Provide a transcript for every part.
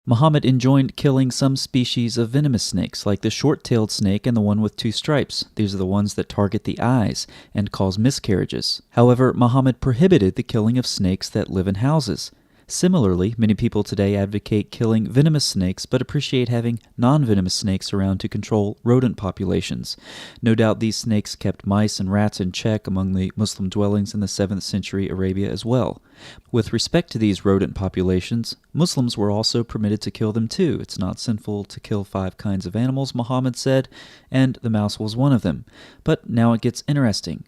Muhammad enjoined killing some species of venomous snakes, like the short-tailed snake and the one with 2 stripes. These are the ones that target the eyes and cause miscarriages. However, Muhammad prohibited the killing of snakes that live in houses. Similarly, many people today advocate killing venomous snakes but appreciate having non-venomous snakes around to control rodent populations. No doubt these snakes kept mice and rats in check among the Muslim dwellings in the 7th century Arabia as well. With respect to these rodent populations, Muslims were also permitted to kill them too. It's not sinful to kill 5 kinds of animals, Muhammad said, and the mouse was one of them. But now it gets interesting.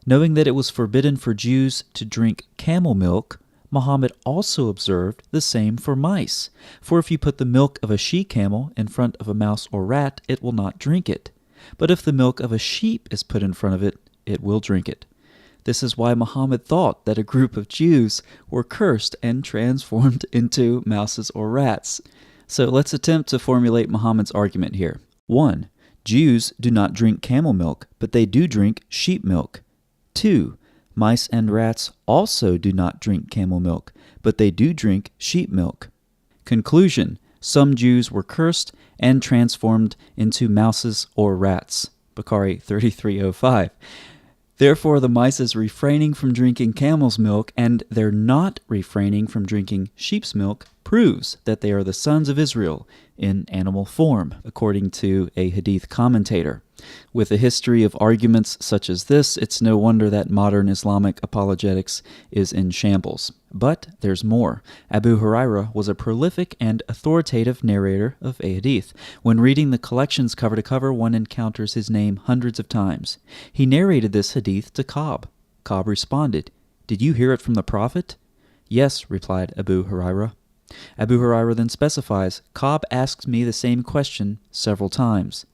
Knowing that it was forbidden for Jews to drink camel milk, Muhammad also observed the same for mice. For if you put the milk of a she-camel in front of a mouse or rat, it will not drink it. But if the milk of a sheep is put in front of it, it will drink it. This is why Muhammad thought that a group of Jews were cursed and transformed into mouses or rats. So let's attempt to formulate Muhammad's argument here. 1. Jews do not drink camel milk, but they do drink sheep milk. 2. Mice and rats also do not drink camel milk, but they do drink sheep milk. Conclusion: some Jews were cursed and transformed into mouses or rats. Bukhari 3305. Therefore, the mice is refraining from drinking camel's milk, and they're not refraining from drinking sheep's milk, proves that they are the sons of Israel in animal form, according to a hadith commentator. With a history of arguments such as this, it's no wonder that modern Islamic apologetics is in shambles. But there's more. Abu Hurairah was a prolific and authoritative narrator of ahadith. When reading the collections cover to cover, one encounters his name hundreds of times. He narrated this hadith to Ka'b. Ka'b responded, "Did you hear it from the Prophet?" "Yes," replied Abu Hurairah. Abu Hurairah then specifies, "Ka'b asked me the same question several times."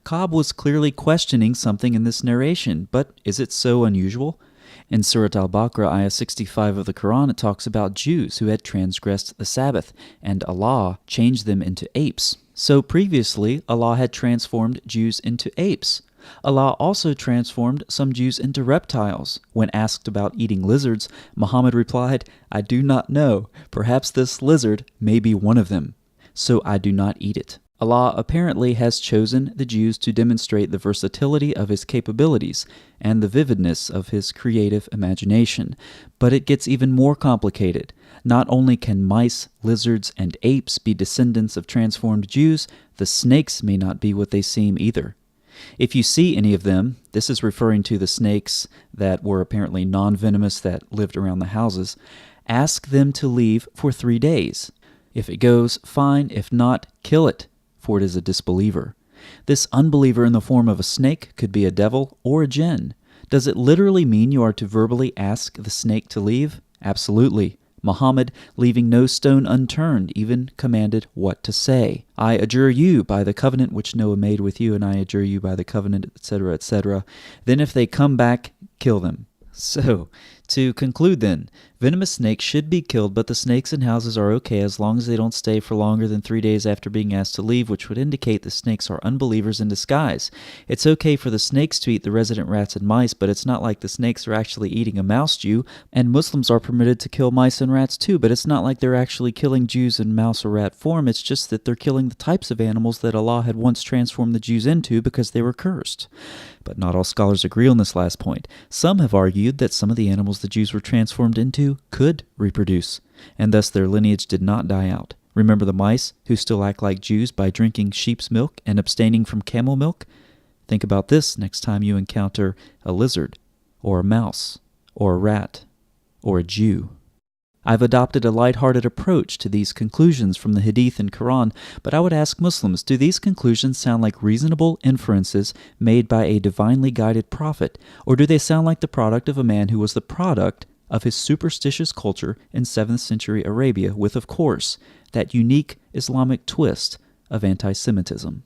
Ka'b was clearly questioning something in this narration, but is it so unusual? In Surat al-Baqarah, ayah 65 of the Quran, it talks about Jews who had transgressed the Sabbath, and Allah changed them into apes. So previously, Allah had transformed Jews into apes. Allah also transformed some Jews into reptiles. When asked about eating lizards, Muhammad replied, "I do not know. Perhaps this lizard may be one of them. So I do not eat it." Allah apparently has chosen the Jews to demonstrate the versatility of His capabilities and the vividness of His creative imagination. But it gets even more complicated. Not only can mice, lizards, and apes be descendants of transformed Jews, the snakes may not be what they seem either. If you see any of them, this is referring to the snakes that were apparently non-venomous that lived around the houses, ask them to leave for 3 days. If it goes, fine. If not, kill it, for it is a disbeliever. This unbeliever in the form of a snake could be a devil or a jinn. Does it literally mean you are to verbally ask the snake to leave? Absolutely. Muhammad, leaving no stone unturned, even commanded what to say. "I adjure you by the covenant which Noah made with you, and I adjure you by the covenant," etc., etc. Then if they come back, kill them. So, to conclude then, venomous snakes should be killed, but the snakes in houses are okay as long as they don't stay for longer than 3 days after being asked to leave, which would indicate the snakes are unbelievers in disguise. It's okay for the snakes to eat the resident rats and mice, but it's not like the snakes are actually eating a mouse Jew, and Muslims are permitted to kill mice and rats too, but it's not like they're actually killing Jews in mouse or rat form. It's just that they're killing the types of animals that Allah had once transformed the Jews into because they were cursed. But not all scholars agree on this last point. Some have argued that some of the animals the Jews were transformed into could reproduce, and thus their lineage did not die out. Remember the mice who still act like Jews by drinking sheep's milk and abstaining from camel milk? Think about this next time you encounter a lizard, or a mouse, or a rat, or a Jew. I've adopted a lighthearted approach to these conclusions from the Hadith and Quran, but I would ask Muslims, do these conclusions sound like reasonable inferences made by a divinely guided prophet, or do they sound like the product of a man who was the product of his superstitious culture in 7th century Arabia with, of course, that unique Islamic twist of anti-Semitism?